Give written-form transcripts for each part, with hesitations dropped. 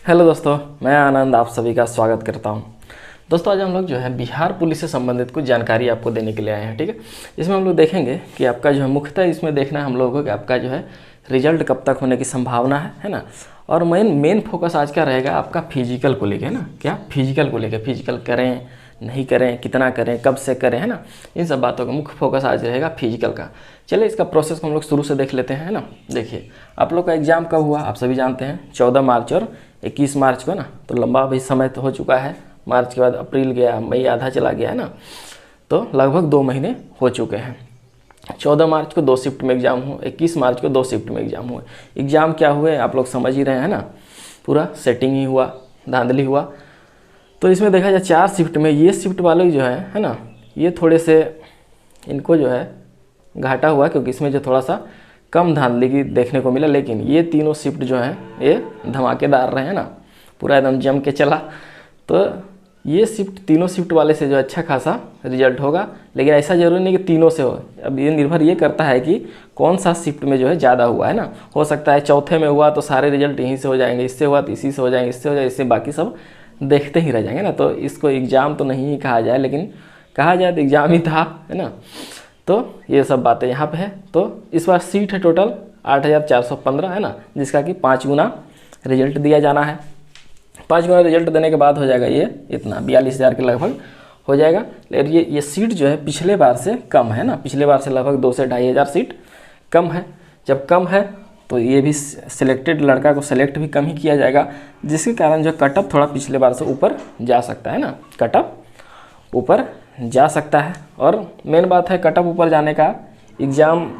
Hello दोस्तों, मैं आनंद आप सभी का स्वागत करता हूं। दोस्तों, आज हम लोग जो है बिहार पुलिस से संबंधित कुछ जानकारी आपको देने के लिए आए हैं। ठीक है, इसमें हम लोग देखेंगे कि आपका जो है मुख्यतः इसमें देखना है हम लोगों को कि आपका जो है रिजल्ट कब तक होने की संभावना है ना। और मेन फोकस आज क्या रहेगा आपका फिजिकल को लेके, है ना। क्या फिजिकल को लेके, फिजिकल करें नहीं करें, कितना करें, कब से करें, है ना। इन सब बातों का मुख्य फोकस आज रहेगा फिजिकल का। चलिए इसका प्रोसेस को हम लोग शुरू से देख लेते हैं, है ना। देखिए, आप लोग का एग्ज़ाम कब हुआ आप सभी जानते हैं, 14 मार्च और 21 मार्च को, ना। तो लंबा भी समय तो हो चुका है। मार्च के बाद अप्रैल गया, मई आधा चला गया, है ना। तो लगभग 2 महीने हो चुके हैं। 14 मार्च को 2 शिफ्ट में एग्ज़ाम हुआ, 21 मार्च को 2 शिफ्ट में एग्ज़ाम हुए। एग्ज़ाम क्या हुए आप लोग समझ ही रहे हैं ना, पूरा सेटिंग ही हुआ, धांधली हुआ। तो इसमें देखा जाए 4 शिफ्ट में ये शिफ्ट वाले जो है ना, ये थोड़े से इनको जो है घाटा हुआ, क्योंकि इसमें जो थोड़ा सा कम धांधली की देखने को मिला। लेकिन ये तीनों शिफ्ट जो हैं ये धमाकेदार रहे, हैं ना, पूरा एकदम जम के चला। तो ये शिफ्ट तीनों शिफ्ट वाले से जो अच्छा खासा रिजल्ट होगा। लेकिन ऐसा जरूरी नहीं कि तीनों से हो, अब ये निर्भर ये करता है कि कौन सा शिफ्ट में जो है ज़्यादा हुआ, है ना। हो सकता है चौथे में हुआ तो सारे रिजल्ट यहीं से हो जाएंगे, इससे हुआ तो इसी से हो जाएंगे, इससे हो जाए, इससे बाकी सब देखते ही रह जाएंगे ना। तो इसको एग्ज़ाम तो नहीं कहा जाए, लेकिन कहा जाए तो एग्ज़ाम ही था, है ना। तो ये सब बातें यहाँ पे है। तो इस बार सीट है टोटल 8415, है ना, जिसका कि 5 गुना रिजल्ट दिया जाना है। 5 गुना रिजल्ट देने के बाद हो जाएगा ये इतना 42,000 के लगभग हो जाएगा। लेकिन ये सीट जो है पिछले बार से कम है ना, पिछले बार से लगभग 2 से 2,500 सीट कम है। जब कम है तो ये भी सिलेक्टेड लड़का को सेलेक्ट भी कम ही किया जाएगा, जिसके कारण जो कटअप थोड़ा पिछले बार से ऊपर जा सकता है ना, कटअप ऊपर जा सकता है। और मेन बात है कटअप ऊपर जाने का, एग्ज़ाम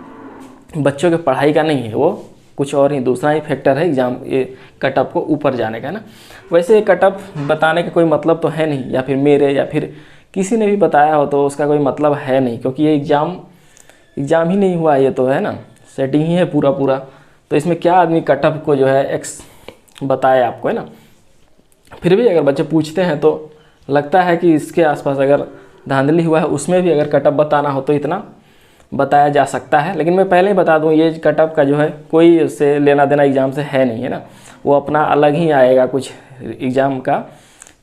बच्चों के पढ़ाई का नहीं है, वो कुछ और ही दूसरा ही फैक्टर है एग्ज़ाम ये कटअप को ऊपर जाने का, है ना। वैसे कटअप बताने का कोई मतलब तो है नहीं, या फिर मेरे या फिर किसी ने भी बताया हो तो उसका कोई मतलब है नहीं, क्योंकि ये एग्ज़ाम ही नहीं हुआ, ये तो है ना सेटिंग ही है पूरा। तो इसमें क्या आदमी कटअप को जो है एक्स बताए आपको, है ना। फिर भी अगर बच्चे पूछते हैं तो लगता है कि इसके आसपास अगर धांधली हुआ है उसमें भी अगर कटअप बताना हो तो इतना बताया जा सकता है। लेकिन मैं पहले ही बता दूं, ये कटअप का जो है कोई उससे लेना देना एग्ज़ाम से है नहीं, है ना। वो अपना अलग ही आएगा, कुछ एग्ज़ाम का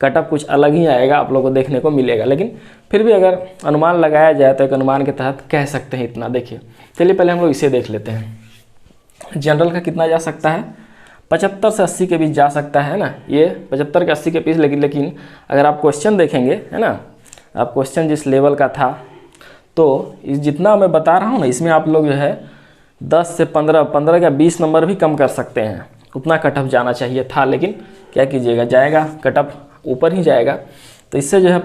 कटअप कुछ अलग ही आएगा, आप लोगों को देखने को मिलेगा। लेकिन फिर भी अगर अनुमान लगाया जाए तो एक अनुमान के तहत कह सकते हैं इतना। देखिए, चलिए पहले हम लोग इसे देख लेते हैं। जनरल का कितना जा सकता है, 75 से 80 के बीच जा सकता है ना, ये 75 के 80 के बीच। लेकिन अगर आप क्वेश्चन देखेंगे, है ना, आप क्वेश्चन जिस लेवल का था, तो इस जितना मैं बता रहा हूँ ना, इसमें आप लोग जो है 10 से 15 का 20 नंबर भी कम कर सकते हैं, उतना कटअप जाना चाहिए था। लेकिन क्या कीजिएगा, जाएगा कटअप ऊपर ही जाएगा। तो इससे जो है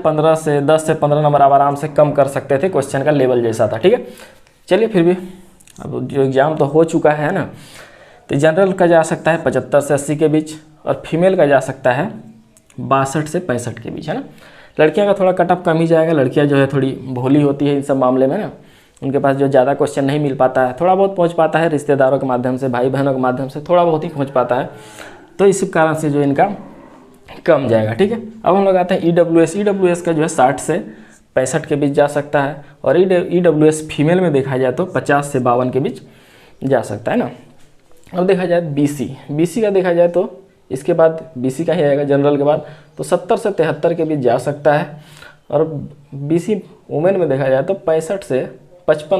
10 से 15 नंबर आप आराम से कम कर सकते थे, क्वेश्चन का लेवल जैसा था। ठीक है, चलिए फिर भी अब जो एग्ज़ाम तो हो चुका है ना, तो जनरल का जा सकता है 75 से 80 के बीच, और फीमेल का जा सकता है 62 से 65 के बीच, है ना। लड़कियां का थोड़ा कटअप कम ही जाएगा, लड़कियां जो है थोड़ी भोली होती है इन सब मामले में ना, उनके पास जो ज़्यादा क्वेश्चन नहीं मिल पाता है, थोड़ा बहुत पहुंच पाता है रिश्तेदारों के माध्यम से, भाई बहनों के माध्यम से थोड़ा बहुत ही पहुँच पाता है। तो इस कारण से जो इनका कम जाएगा। ठीक है, अब हम लोग आते हैं EWS का जो है 60 से 65 के बीच जा सकता है, और EWS फीमेल में देखा जाए तो 50 से 52 के बीच जा सकता है ना। अब देखा जाए BC का देखा जाए तो इसके बाद BC का ही आएगा जनरल के बाद, तो 70 से 73 के बीच जा सकता है। और BC वुमेन में देखा जाए तो 55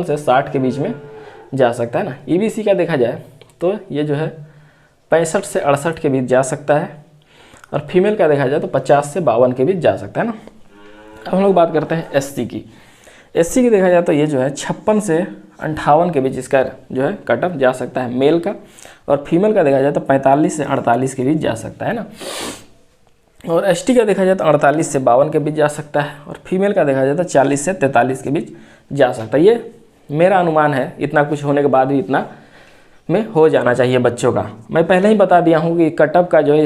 से 60 के बीच में जा सकता है ना। EBC का देखा जाए तो ये जो है 65 से 68 के बीच जा सकता है, और फीमेल का देखा जाए तो 50 से 52 के बीच जा सकता है ना। अब हम लोग बात करते हैं SC की देखा जाए तो ये जो है 56 से 58 के बीच इसका जो है कटअप जा सकता है मेल का, और फीमेल का देखा जाए तो 45 से 48 के बीच जा सकता है ना। और ST का देखा जाए तो 48 से 52 के बीच जा सकता है, और फीमेल का देखा जाए तो 40 से 43 के बीच जा सकता है। ये मेरा अनुमान है, इतना कुछ होने के बाद भी इतना में हो जाना चाहिए बच्चों का। मैं पहले ही बता दिया हूँ कि कटअप का जो है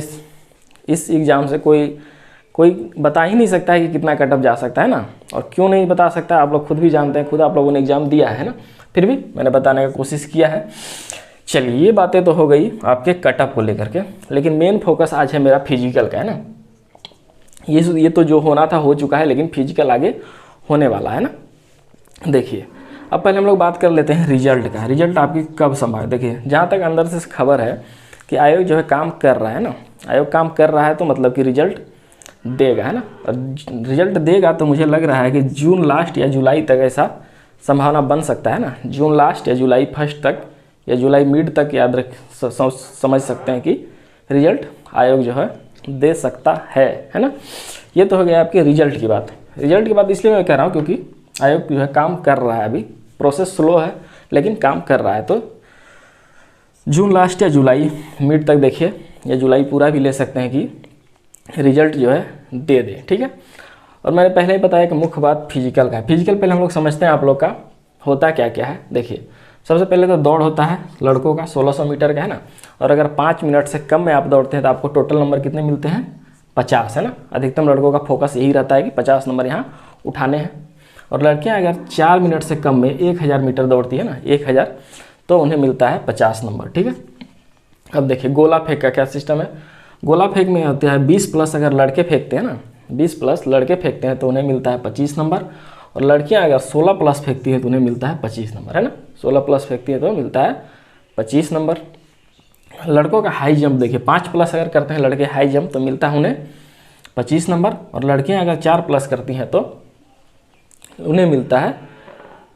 इस एग्ज़ाम से कोई बता ही नहीं सकता है कि कितना कटअप जा सकता है ना। और क्यों नहीं बता सकता, आप लोग खुद भी जानते हैं, खुद आप लोगों ने एग्ज़ाम दिया है ना। फिर भी मैंने बताने का कोशिश किया है। चलिए, ये बातें तो हो गई आपके कटअप को लेकर के, लेकिन मेन फोकस आज है मेरा फिजिकल का, है ना। ये तो जो होना था हो चुका है, लेकिन फिजिकल आगे होने वाला है ना। देखिए, अब पहले हम लोग बात कर लेते हैं रिजल्ट का। रिजल्ट आपकी कब संभव, देखिए जहाँ तक अंदर से खबर है कि आयोग जो है काम कर रहा है ना, आयोग काम कर रहा है तो मतलब कि रिजल्ट देगा, है ना। और रिजल्ट देगा तो मुझे लग रहा है कि जून लास्ट या जुलाई तक ऐसा संभावना बन सकता है ना, जून लास्ट या जुलाई फर्स्ट तक या जुलाई मिड तक याद रख समझ सकते हैं कि रिजल्ट आयोग जो है दे सकता है ना। ये तो हो गया आपके रिजल्ट की बात। रिजल्ट की बात इसलिए मैं कह रहा हूँ क्योंकि आयोग जो है काम कर रहा है, अभी प्रोसेस स्लो है लेकिन काम कर रहा है, तो जून लास्ट या जुलाई मिड तक देखिए, या जुलाई पूरा भी ले सकते हैं कि रिजल्ट जो है दे दे, ठीक है। और मैंने पहले ही बताया कि मुख्य बात फिजिकल का है। फिजिकल पहले हम लोग समझते हैं आप लोग का होता क्या क्या है। देखिए सबसे पहले तो दौड़ होता है लड़कों का 1600 मीटर का, है ना। और अगर 5 मिनट से कम में आप दौड़ते हैं तो आपको टोटल नंबर कितने मिलते हैं, 50, है ना। अधिकतम लड़कों का फोकस यही रहता है कि 50 नंबर यहाँ उठाने हैं। और लड़कियाँ अगर 4 मिनट से कम में 1000 मीटर दौड़ती है ना, 1000, तो उन्हें मिलता है 50 नंबर, ठीक है। अब देखिए गोला फेंक का क्या सिस्टम है। गोला फेंक में होता है 20+ अगर लड़के फेंकते हैं ना, 20+ लड़के फेंकते हैं तो उन्हें मिलता है 25 नंबर। और लड़कियां अगर 16+ फेंकती हैं तो उन्हें मिलता है 25 नंबर, है ना। 16+ फेंकती है तो मिलता है 25 नंबर। लड़कों का हाई जंप देखिए 5+ अगर करते हैं लड़के हाई जंप तो मिलता है उन्हें 25 नंबर। और लड़कियां अगर 4+ करती हैं तो उन्हें मिलता है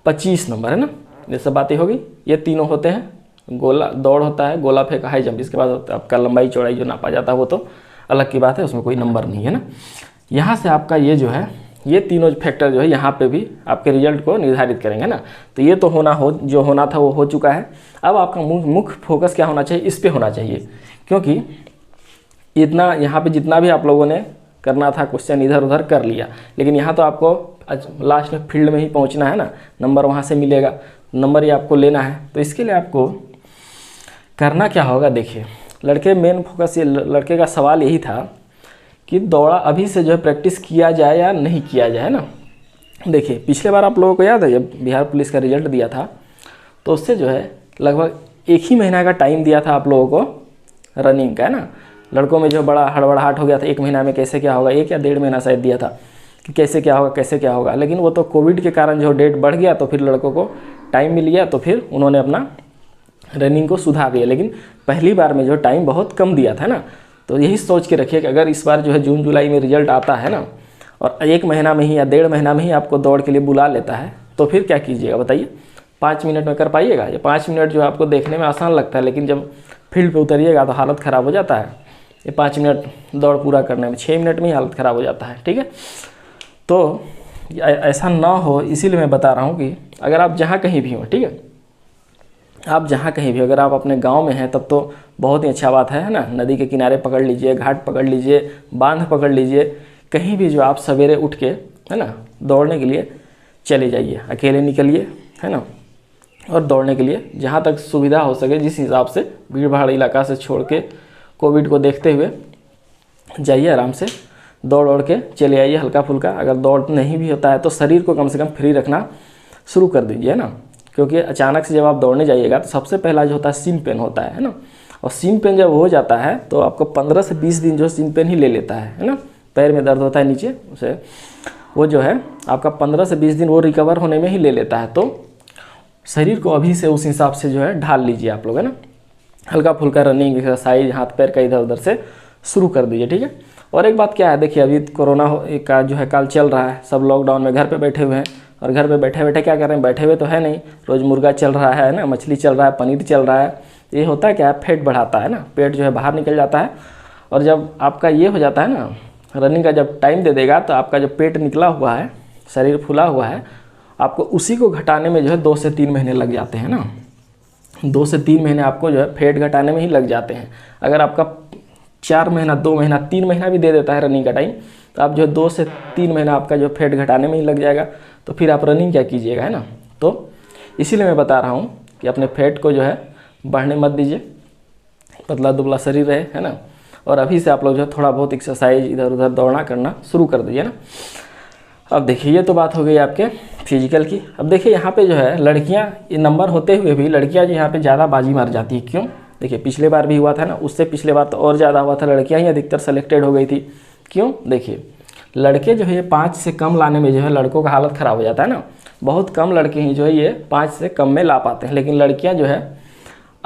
25 नंबर, है ना। ये सब बातें होगी। ये तीनों होते हैं, गोला दौड़ होता है, गोला फेंक, हाई जंप। इसके बाद आपका लंबाई चौड़ाई जो नापा जाता है वो तो अलग की बात है, उसमें कोई नंबर नहीं है ना। यहाँ से आपका ये जो है, ये तीनों फैक्टर जो है यहाँ पे भी आपके रिजल्ट को निर्धारित करेंगे ना। तो ये तो जो होना था वो हो चुका है। अब आपका मुख्य फोकस क्या होना चाहिए, इस पे होना चाहिए, क्योंकि इतना यहाँ पे जितना भी आप लोगों ने करना था क्वेश्चन इधर उधर कर लिया, लेकिन यहाँ तो आपको लास्ट में फील्ड में ही पहुँचना है ना, नंबर वहाँ से मिलेगा, नंबर ही आपको लेना है। तो इसके लिए आपको करना क्या होगा, देखिए लड़के मेन फोकस, ये लड़के का सवाल यही था कि दौड़ा अभी से जो है प्रैक्टिस किया जाए या नहीं किया जाए ना। देखिए पिछले बार आप लोगों को याद है जब बिहार पुलिस का रिजल्ट दिया था तो उससे जो है लगभग 1 ही महीना का टाइम दिया था आप लोगों को रनिंग का, है ना। लड़कों में जो बड़ा हड़बड़ाहट हो गया था 1 महीना में कैसे क्या होगा, 1 या 1.5 महीना शायद दिया था कि कैसे क्या होगा कैसे क्या होगा। लेकिन वो तो कोविड के कारण जो डेट बढ़ गया तो फिर लड़कों को टाइम मिल गया तो फिर उन्होंने अपना रनिंग को सुधार दिया। लेकिन पहली बार में जो टाइम बहुत कम दिया था ना, तो यही सोच के रखिए कि अगर इस बार जो है जून जुलाई में रिजल्ट आता है ना और 1 महीना में ही या 1.5 महीना में ही आपको दौड़ के लिए बुला लेता है तो फिर क्या कीजिएगा बताइए। 5 मिनट में कर पाइएगा? ये 5 मिनट जो आपको देखने में आसान लगता है लेकिन जब फील्ड पे उतरिएगा तो हालत ख़राब हो जाता है। ये 5 मिनट दौड़ पूरा करने में 6 मिनट में ही हालत ख़राब हो जाता है, ठीक है। तो ऐसा ना हो इसीलिए मैं बता रहा हूँ कि अगर आप जहाँ कहीं भी हो, ठीक है, आप जहाँ कहीं भी, अगर आप अपने गांव में हैं तब तो बहुत ही अच्छा बात है ना। नदी के किनारे पकड़ लीजिए, घाट पकड़ लीजिए, बांध पकड़ लीजिए, कहीं भी जो आप सवेरे उठ के, है ना, दौड़ने के लिए चले जाइए, अकेले निकलिए, है ना। और दौड़ने के लिए जहाँ तक सुविधा हो सके, जिस हिसाब से भीड़ भाड़ इलाका से छोड़ के कोविड को देखते हुए जाइए, आराम से दौड़ के चले आइए हल्का फुल्का। अगर दौड़ नहीं भी होता है तो शरीर को कम से कम फ्री रखना शुरू कर दीजिए, है ना। क्योंकि अचानक से जब आप दौड़ने जाइएगा तो सबसे पहला जो होता है सीन पेन होता है ना। और सीन पेन जब हो जाता है तो आपको 15 से 20 दिन जो सीन पेन ही ले लेता है ना। पैर में दर्द होता है नीचे, उसे वो जो है आपका 15 से 20 दिन वो रिकवर होने में ही ले लेता है। तो शरीर को अभी से उस हिसाब से जो है ढाल लीजिए आप लोग, है ना। हल्का फुल्का रनिंग एक्सरसाइज हाथ पैर का इधर उधर से शुरू कर दीजिए, ठीक है। और एक बात क्या है, देखिए अभी कोरोना का जो है काल चल रहा है, सब लॉकडाउन में घर पे बैठे हुए हैं। और घर पे बैठे बैठे क्या कर रहे हैं, बैठे हुए तो है नहीं, रोज़ मुर्गा चल रहा है ना, मछली चल रहा है, पनीर चल रहा है। ये होता है क्या है, पेट बढ़ाता है ना, पेट जो है बाहर निकल जाता है। और जब आपका ये हो जाता है ना, रनिंग का जब टाइम दे देगा तो आपका जो पेट निकला हुआ है, शरीर फूला हुआ है, आपको उसी को घटाने में जो है 2 से 3 महीने लग जाते हैं ना। 2 से 3 महीने आपको जो है फैट घटाने में ही लग जाते हैं। अगर आपका 4 महीना 2 महीना 3 महीना भी दे देता है रनिंग का टाइम, तो आप जो है 2 से 3 महीना आपका जो फैट घटाने में ही लग जाएगा। तो फिर आप रनिंग क्या कीजिएगा, है ना। तो इसीलिए मैं बता रहा हूँ कि अपने फैट को जो है बढ़ने मत दीजिए, पतला दुबला शरीर रहे, है ना। और अभी से आप लोग जो है थोड़ा बहुत एक्सरसाइज इधर उधर दौड़ना करना शुरू कर दीजिए ना। अब देखिए ये तो बात हो गई आपके फिजिकल की। अब देखिए यहाँ पे जो है लड़कियाँ, ये नंबर होते हुए भी लड़कियाँ जो यहाँ पे ज़्यादा बाजी मार जाती है। क्यों? देखिए पिछले बार भी हुआ था ना, उससे पिछले बार तो और ज़्यादा हुआ था, लड़कियाँ ही अधिकतर सेलेक्टेड हो गई थी। क्यों? देखिए लड़के जो है ये 5 से कम लाने में जो है लड़कों का हालत ख़राब हो जाता है ना। बहुत कम लड़के ही जो है ये 5 से कम में ला पाते हैं, लेकिन लड़कियां जो है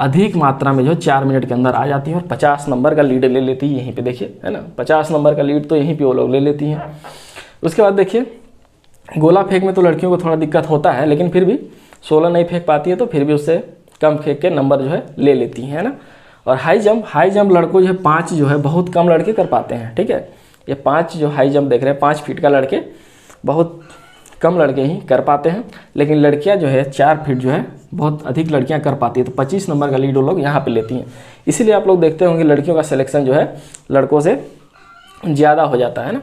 अधिक मात्रा में जो 4 मिनट के अंदर आ जाती है और 50 नंबर का लीड ले लेती है यहीं पे, देखिए है ना, 50 नंबर का लीड तो यहीं पे वो लोग ले लेती हैं। उसके बाद देखिए गोला फेंक में तो लड़कियों को थोड़ा दिक्कत होता है, लेकिन फिर भी 16 नहीं फेंक पाती है तो फिर भी उससे कम फेंक के नंबर जो है ले लेती हैं, है ना। और हाई जंप लड़कों जो है 5 जो है बहुत कम लड़के कर पाते हैं, ठीक है। ये 5 जो हाई जंप देख रहे हैं 5 फीट का लड़के बहुत कम लड़के ही कर पाते हैं, लेकिन लड़कियां जो है 4 फीट जो है बहुत अधिक लड़कियां कर पाती है। तो 25 नंबर का लीड वो लोग यहाँ पे लेती हैं। इसीलिए आप लोग देखते होंगे लड़कियों का सिलेक्शन जो है लड़कों से ज़्यादा हो जाता है ना।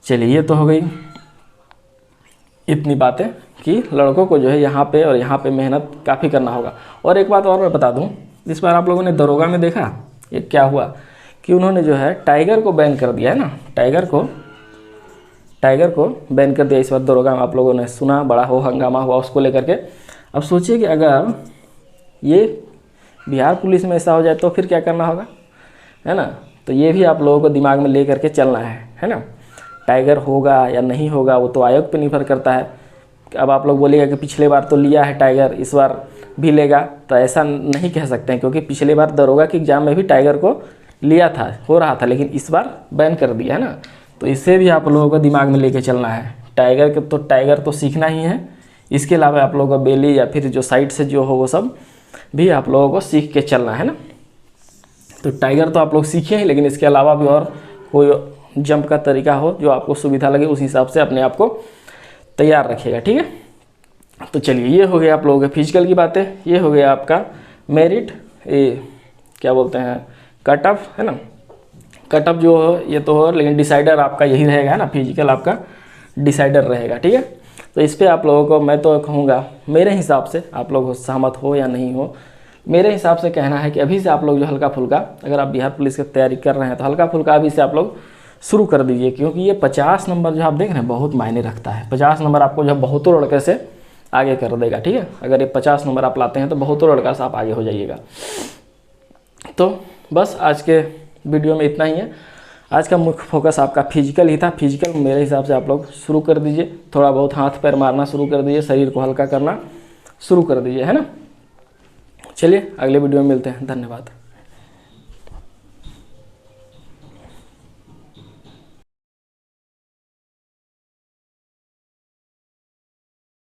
चलिए ये तो हो गई इतनी बातें कि लड़कों को जो है यहाँ पे और यहाँ पे मेहनत काफ़ी करना होगा। और एक बात और मैं बता दूँ, इस बार आप लोगों ने दरोगा में देखा ये क्या हुआ कि उन्होंने जो है टाइगर को बैन कर दिया है ना, टाइगर को बैन कर दिया इस बार दरोगा में। आप लोगों ने सुना, बड़ा हो हंगामा हुआ उसको लेकर के। अब सोचिए कि अगर ये बिहार पुलिस में ऐसा हो जाए तो फिर क्या करना होगा, है ना। तो ये भी आप लोगों को दिमाग में ले करके चलना है ना। टाइगर होगा या नहीं होगा वो तो आयोग पर निर्भर करता है। अब आप लोग बोलिएगा कि पिछले बार तो लिया है टाइगर, इस बार भी लेगा, तो ऐसा नहीं कह सकते हैं, क्योंकि पिछले बार दरोगा के एग्ज़ाम में भी टाइगर को लिया था, हो रहा था, लेकिन इस बार बैन कर दिया है ना। तो इससे भी आप लोगों को दिमाग में लेके चलना है। टाइगर तो सीखना ही है, इसके अलावा आप लोगों को बेली या फिर जो साइड से जो हो वो सब भी आप लोगों को सीख के चलना है ना। तो टाइगर तो आप लोग सीखे हैं, लेकिन इसके अलावा भी और कोई जंप का तरीका हो जो आपको सुविधा लगे, उस हिसाब से अपने आप को तैयार रखिएगा, ठीक है। तो चलिए ये हो गया आप लोगों के फिजिकल की बातें, ये हो गया आपका मेरिट, ये क्या बोलते हैं कट ऑफ, है ना। कट ऑफ जो हो ये तो हो, लेकिन डिसाइडर आपका यही रहेगा, है ना, फिजिकल आपका डिसाइडर रहेगा, ठीक है। तो इस पर आप लोगों को मैं तो कहूँगा, मेरे हिसाब से आप लोग सहमत हो या नहीं हो, मेरे हिसाब से कहना है कि अभी से आप लोग जो हल्का फुल्का, अगर आप बिहार पुलिस की तैयारी कर रहे हैं तो हल्का फुल्का अभी से आप लोग शुरू कर दीजिए, क्योंकि ये 50 नंबर जो आप देख रहे हैं बहुत मायने रखता है। 50 नंबर आपको जो बहुतों लड़के से आगे कर देगा, ठीक है। अगर ये 50 नंबर आप लाते हैं तो बहुतों लड़का से आप आगे हो जाइएगा। तो बस आज के वीडियो में इतना ही है। आज का मुख्य फोकस आपका फिजिकल ही था। फिजिकल मेरे हिसाब से आप लोग शुरू कर दीजिए, थोड़ा बहुत हाथ पैर मारना शुरू कर दीजिए, शरीर को हल्का करना शुरू कर दीजिए, है ना। चलिए अगले वीडियो में मिलते हैं, धन्यवाद।